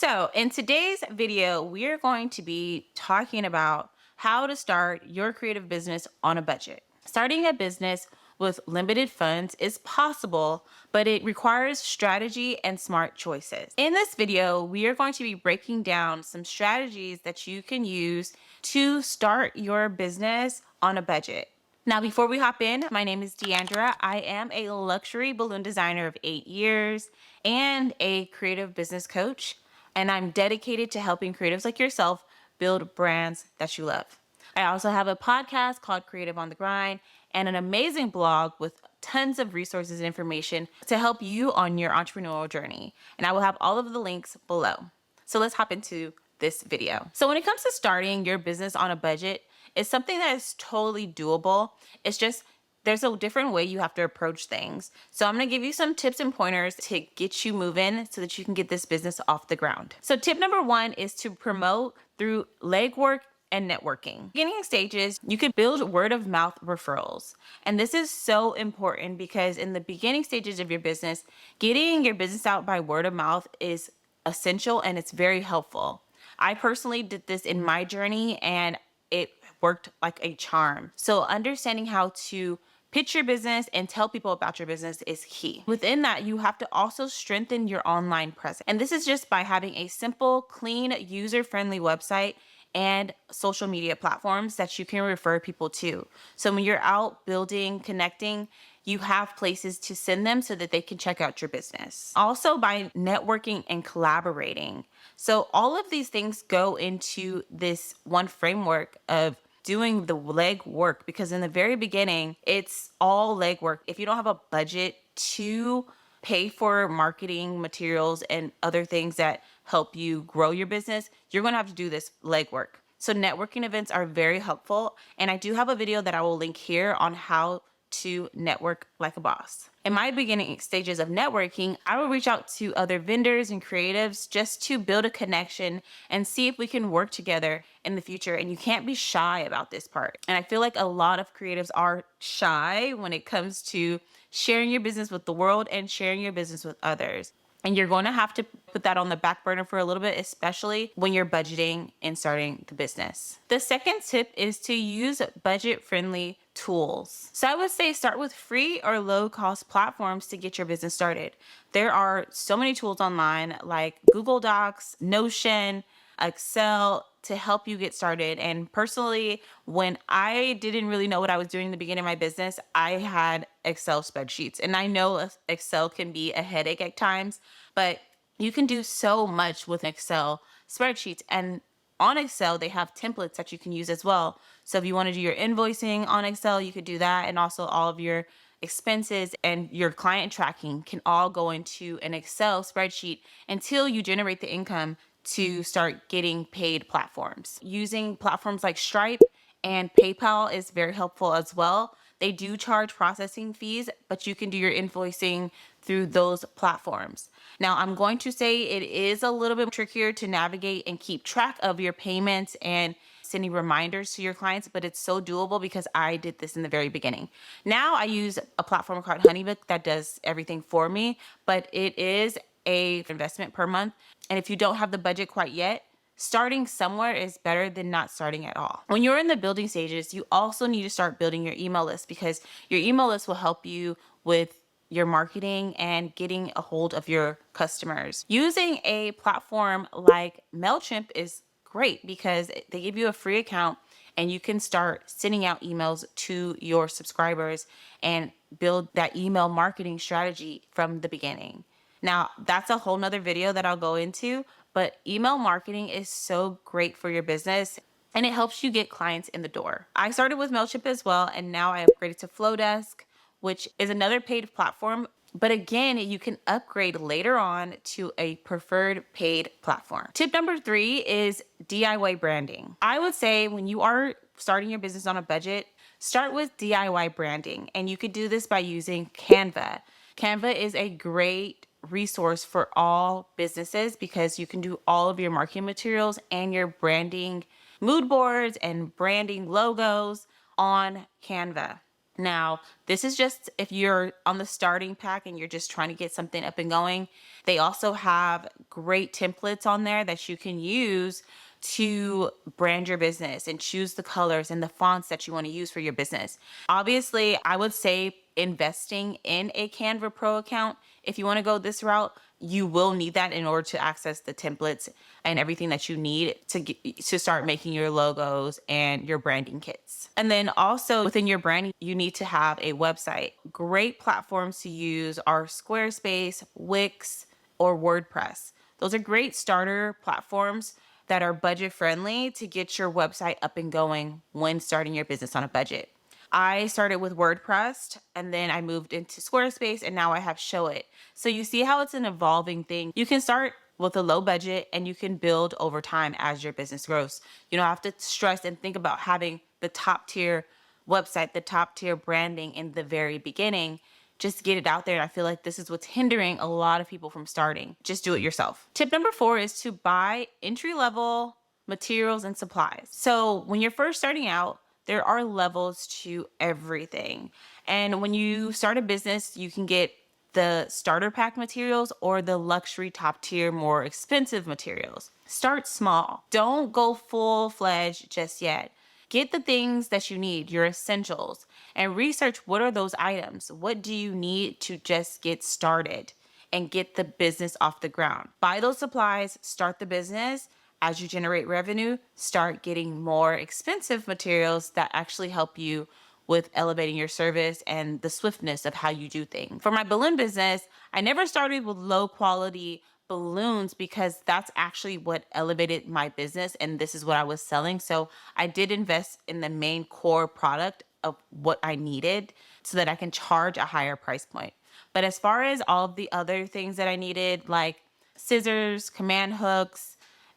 So in today's video, we are going to be talking about how to start your creative business on a budget. Starting a business with limited funds is possible, but it requires strategy and smart choices. In this video, we are going to be breaking down some strategies that you can use to start your business on a budget. Now, before we hop in, my name is DeAndra. I am a luxury balloon designer of 8 years and a creative business coach, and I'm dedicated to helping creatives like yourself build brands that you love. I also have a podcast called Creative on the Grind and an amazing blog with tons of resources and information to help you on your entrepreneurial journey. And I will have all of the links below. So let's hop into this video. So when it comes to starting your business on a budget, it's something that is totally doable. It's just there's a different way you have to approach things. So I'm gonna give you some tips and pointers to get you moving so that you can get this business off the ground. So tip number one is to promote through legwork and networking. Beginning stages, you can build word of mouth referrals. And this is so important because in the beginning stages of your business, getting your business out by word of mouth is essential and it's very helpful. I personally did this in my journey and it worked like a charm. So understanding how to pitch your business and tell people about your business is key. Within that, you have to also strengthen your online presence. And this is just by having a simple, clean, user-friendly website and social media platforms that you can refer people to. So when you're out building, connecting, you have places to send them so that they can check out your business. Also by networking and collaborating. So all of these things go into this one framework of doing the leg work, because in the very beginning, it's all leg work. If you don't have a budget to pay for marketing materials and other things that help you grow your business, you're going to have to do this leg work. So networking events are very helpful. And I do have a video that I will link here on how to network like a boss. In my beginning stages of networking, I will reach out to other vendors and creatives just to build a connection and see if we can work together in the future. And you can't be shy about this part. And I feel like a lot of creatives are shy when it comes to sharing your business with the world and sharing your business with others. And you're going to have to put that on the back burner for a little bit, especially when you're budgeting and starting the business. The second tip is to use budget-friendly tools. So I would say start with free or low-cost platforms to get your business started. There are so many tools online like Google Docs, Notion, Excel to help you get started. And personally, when I didn't really know what I was doing in the beginning of my business, I had Excel spreadsheets. And I know Excel can be a headache at times, but you can do so much with Excel spreadsheets. And on Excel, they have templates that you can use as well. So if you want to do your invoicing on Excel, you could do that. And also all of your expenses and your client tracking can all go into an Excel spreadsheet until you generate the income to start getting paid platforms. Using platforms like Stripe and PayPal is very helpful as well. They do charge processing fees, but you can do your invoicing through those platforms. Now, I'm going to say it is a little bit trickier to navigate and keep track of your payments and sending reminders to your clients, but it's so doable because I did this in the very beginning. Now I use a platform called Honeybook that does everything for me, but it is a investment per month. And if you don't have the budget quite yet, starting somewhere is better than not starting at all. When you're in the building stages, you also need to start building your email list because your email list will help you with your marketing and getting a hold of your customers. Using a platform like MailChimp is great because they give you a free account and you can start sending out emails to your subscribers and build that email marketing strategy from the beginning. Now, that's a whole nother video that I'll go into, but email marketing is so great for your business and it helps you get clients in the door. I started with MailChimp as well, and now I upgraded to Flowdesk, which is another paid platform. But again, you can upgrade later on to a preferred paid platform. Tip number 3 is DIY branding. I would say when you are starting your business on a budget, start with DIY branding. And you could do this by using Canva. Canva is a great resource for all businesses because you can do all of your marketing materials and your branding mood boards and branding logos on Canva. Now, this is just if you're on the starting pack and you're just trying to get something up and going. They also have great templates on there that you can use to brand your business and choose the colors and the fonts that you want to use for your business. Obviously, I would say investing in a Canva Pro account. If you want to go this route, you will need that in order to access the templates and everything that you need to start making your logos and your branding kits. And then also within your branding, you need to have a website. Great platforms to use are Squarespace, Wix, or WordPress. Those are great starter platforms that are budget friendly to get your website up and going when starting your business on a budget. I started with WordPress and then I moved into Squarespace and now I have Show It. So you see how it's an evolving thing. You can start with a low budget and you can build over time as your business grows. You don't have to stress and think about having the top tier website, the top tier branding in the very beginning. Just get it out there. And I feel like this is what's hindering a lot of people from starting. Just do it yourself. Tip number 4 is to buy entry level materials and supplies. So when you're first starting out, there are levels to everything. And when you start a business, you can get the starter pack materials or the luxury top tier, more expensive materials. Start small. Don't go full fledged just yet. Get the things that you need, your essentials, and research what are those items? What do you need to just get started and get the business off the ground? Buy those supplies, start the business. As you generate revenue, start getting more expensive materials that actually help you with elevating your service and the swiftness of how you do things. For my balloon business, I never started with low quality balloons because that's actually what elevated my business and this is what I was selling. So I did invest in the main core product of what I needed so that I can charge a higher price point. But as far as all of the other things that I needed, like scissors, command hooks,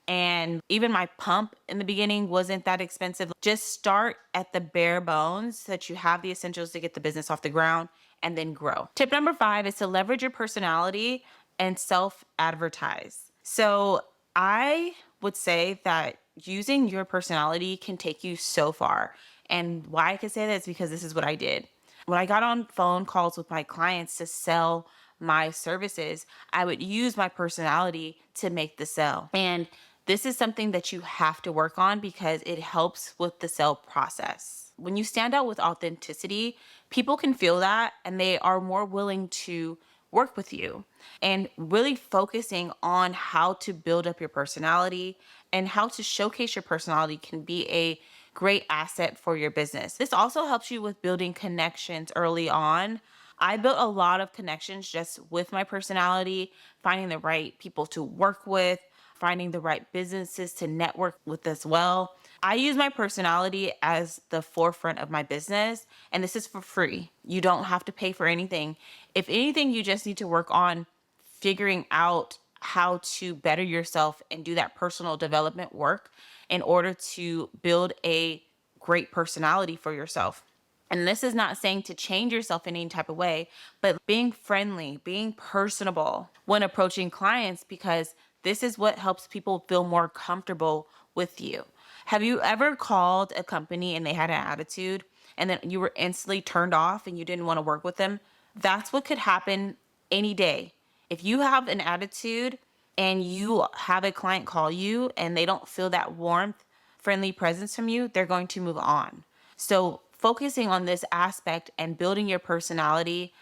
and even my pump in the beginning wasn't that expensive. Just start at the bare bones so that you have the essentials to get the business off the ground and then grow. Tip number 5 is to leverage your personality and self-advertise. So I would say that using your personality can take you so far. And why I can say that is because this is what I did. When I got on phone calls with my clients to sell my services, I would use my personality to make the sale. And this is something that you have to work on because it helps with the sale process. When you stand out with authenticity, people can feel that and they are more willing to work with you. And really focusing on how to build up your personality and how to showcase your personality can be a great asset for your business. This also helps you with building connections early on. I built a lot of connections just with my personality, finding the right people to work with, finding the right businesses to network with as well. I use my personality as the forefront of my business, and this is for free. You don't have to pay for anything. If anything, you just need to work on figuring out how to better yourself and do that personal development work in order to build a great personality for yourself. And this is not saying to change yourself in any type of way, but being friendly, being personable when approaching clients, because this is what helps people feel more comfortable with you. Have you ever called a company and they had an attitude and then you were instantly turned off and you didn't want to work with them? That's what could happen any day. If you have an attitude and you have a client call you and they don't feel that warmth, friendly presence from you, they're going to move on. So focusing on this aspect and building your personality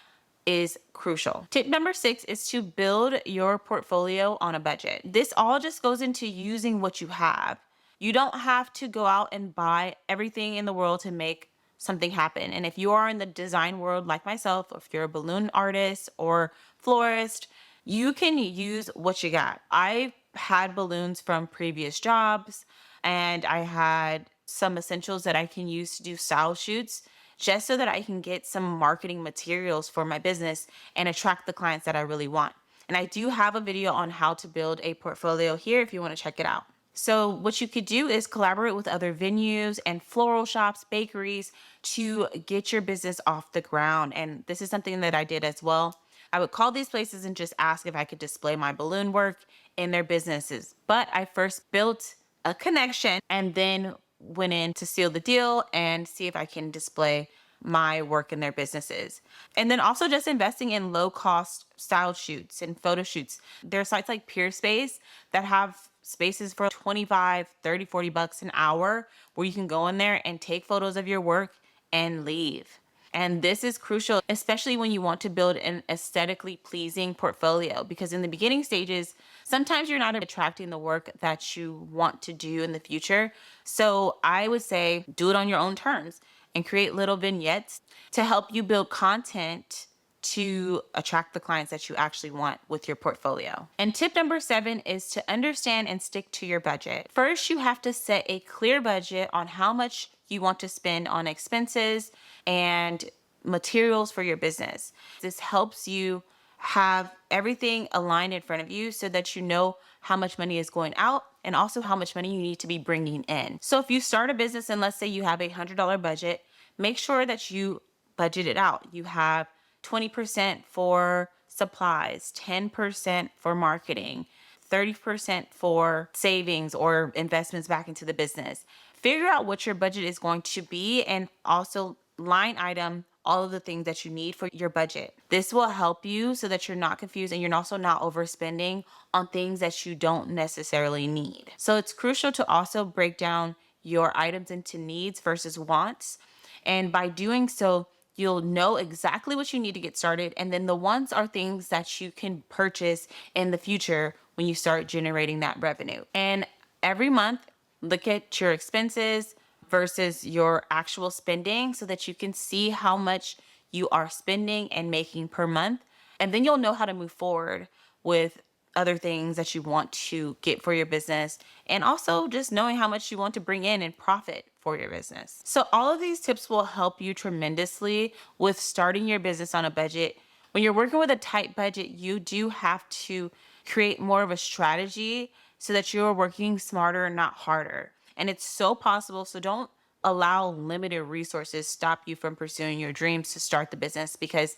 is crucial. Tip number 6 is to build your portfolio on a budget. This all just goes into using what you have. You don't have to go out and buy everything in the world to make something happen. And if you are in the design world like myself, or if you're a balloon artist or florist, you can use what you got. I had balloons from previous jobs and I had some essentials that I can use to do style shoots just so that I can get some marketing materials for my business and attract the clients that I really want. And I do have a video on how to build a portfolio here if you want to check it out. So what you could do is collaborate with other venues and floral shops, bakeries to get your business off the ground. And this is something that I did as well. I would call these places and just ask if I could display my balloon work in their businesses. But I first built a connection and then went in to seal the deal and see if I can display my work in their businesses. And then also just investing in low cost style shoots and photo shoots. There are sites like Peerspace that have spaces for 25, 30, 40 bucks an hour where you can go in there and take photos of your work and leave. And this is crucial, especially when you want to build an aesthetically pleasing portfolio, because in the beginning stages, sometimes you're not attracting the work that you want to do in the future. So I would say do it on your own terms and create little vignettes to help you build content to attract the clients that you actually want with your portfolio. And tip number 7 is to understand and stick to your budget. First, you have to set a clear budget on how much you want to spend on expenses and materials for your business. This helps you have everything aligned in front of you so that you know how much money is going out and also how much money you need to be bringing in. So if you start a business and let's say you have a $100 budget, make sure that you budget it out. You have 20% for supplies, 10% for marketing, 30% for savings or investments back into the business. Figure out what your budget is going to be and also line item all of the things that you need for your budget. This will help you so that you're not confused and you're also not overspending on things that you don't necessarily need. So it's crucial to also break down your items into needs versus wants. And by doing so, you'll know exactly what you need to get started. And then the wants are things that you can purchase in the future when you start generating that revenue. And every month, look at your expenses versus your actual spending so that you can see how much you are spending and making per month. And then you'll know how to move forward with other things that you want to get for your business, and also just knowing how much you want to bring in and profit for your business. So all of these tips will help you tremendously with starting your business on a budget. When you're working with a tight budget, you do have to create more of a strategy so that you're working smarter, not harder. And it's so possible. So don't allow limited resources stop you from pursuing your dreams to start the business, because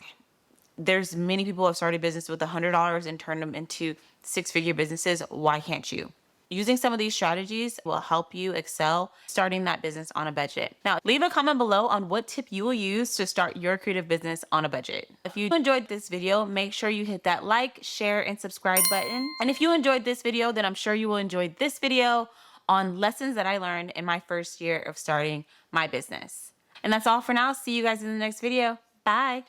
there's many people who have started business with $100 and turned them into 6-figure businesses. Why can't you? Using some of these strategies will help you excel starting that business on a budget. Now, leave a comment below on what tip you will use to start your creative business on a budget. If you enjoyed this video, make sure you hit that like, share, and subscribe button. And if you enjoyed this video, then I'm sure you will enjoy this video on lessons that I learned in my first year of starting my business. And that's all for now. See you guys in the next video. Bye.